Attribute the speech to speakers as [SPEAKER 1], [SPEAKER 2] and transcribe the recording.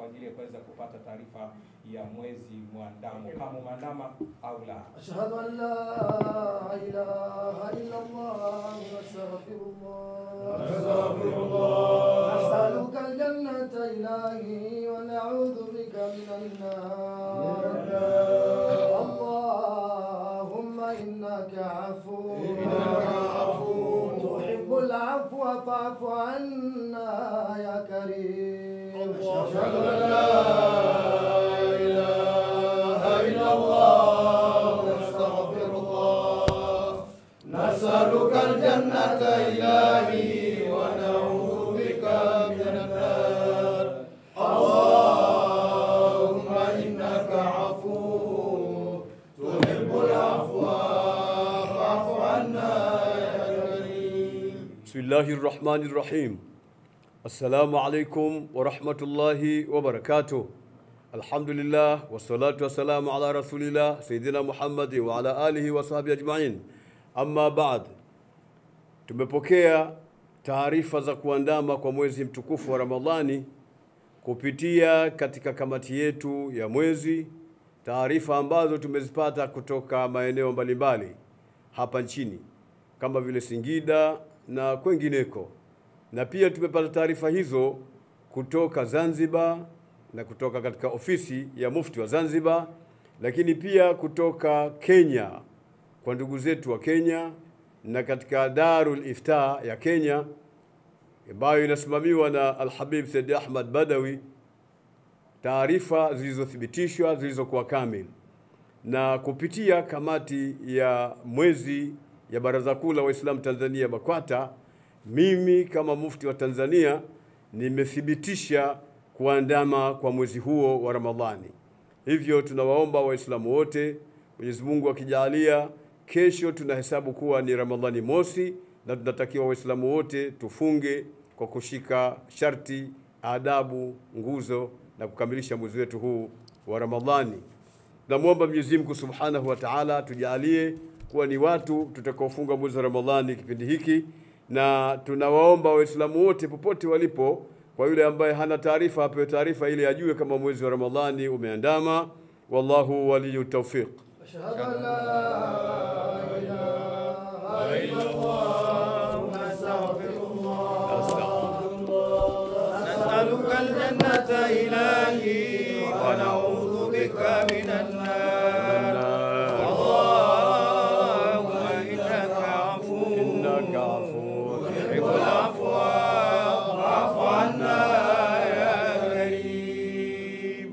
[SPEAKER 1] kwa ajili ya kuweza kupata taarifa ya mwezi mwandamo kama mwandama au la.
[SPEAKER 2] Ashhadu an la ilaha illa Allah wa astaghfirullah. Nas'aluka al-jannata ilahi wa na'udhu bika minan nar. Allahumma innaka afuwwun tuhibbul afwa fa'fu anna ya karim. Ashhadu an la ilaha illa Allah wa astaghfirullah. Nas'aluka al-jannata ilahi wa na'udhu bika minan nar. Allahumma innaka afuwwun tuhibbul afwa fa'fu anna ya karim.
[SPEAKER 3] Bismillahirrahmanirrahim. Assalamu alaikum wa rahmatullahi wa barakatuh. Alhamdulillah wassalatu wassalamu ala rasulillah Sayyidina Muhammad wa ala alihi wa sahbihi ajma'in. Amma ba'd. Tumepokea taarifa za kuandama kwa mwezi mtukufu wa Ramadhani kupitia katika kamati yetu ya mwezi, taarifa ambazo tumezipata kutoka maeneo mbalimbali hapa nchini kama vile Singida na kwengineko. Na pia tumepata taarifa hizo kutoka Zanzibar na kutoka katika ofisi ya mufti wa Zanzibar, lakini pia kutoka Kenya kwa ndugu zetu wa Kenya na katika Darul Ifta ya Kenya ambayo inasimamiwa na Al-Habib Said Ahmad Badawi, taarifa zilizothibitishwa zilizokuwa kamili. Na kupitia kamati ya mwezi ya Baraza Kuu la Waislamu Tanzania BAKWATA, mimi kama mufti wa Tanzania nimethibitisha kuandama kwa mwezi huo wa Ramadhani. Hivyo tunawaomba Waislamu wote, Mwenyezi Mungu akijalia, kesho tunahesabu kuwa ni Ramadhani mosi, na tunatakiwa Waislamu wote tufunge kwa kushika sharti, adabu, nguzo na kukamilisha mwezi wetu huu wa Ramadhani. Tunamuomba Mwenyezi Mungu Subhanahu wa Ta'ala tujalie kuwa ni watu tutakaofunga mwezi wa Ramadhani kipindi hiki, na tunawaomba Waislamu wote popote walipo, kwa yule ambaye hana taarifa apewe taarifa ili ajue kama mwezi wa Ramadhani umeandama. Wallahu waliyyu tawfiq.
[SPEAKER 2] Ashhadu an la ilaha illa Allah wa astaghfirullah. Nas'aluka al-jannata ilahi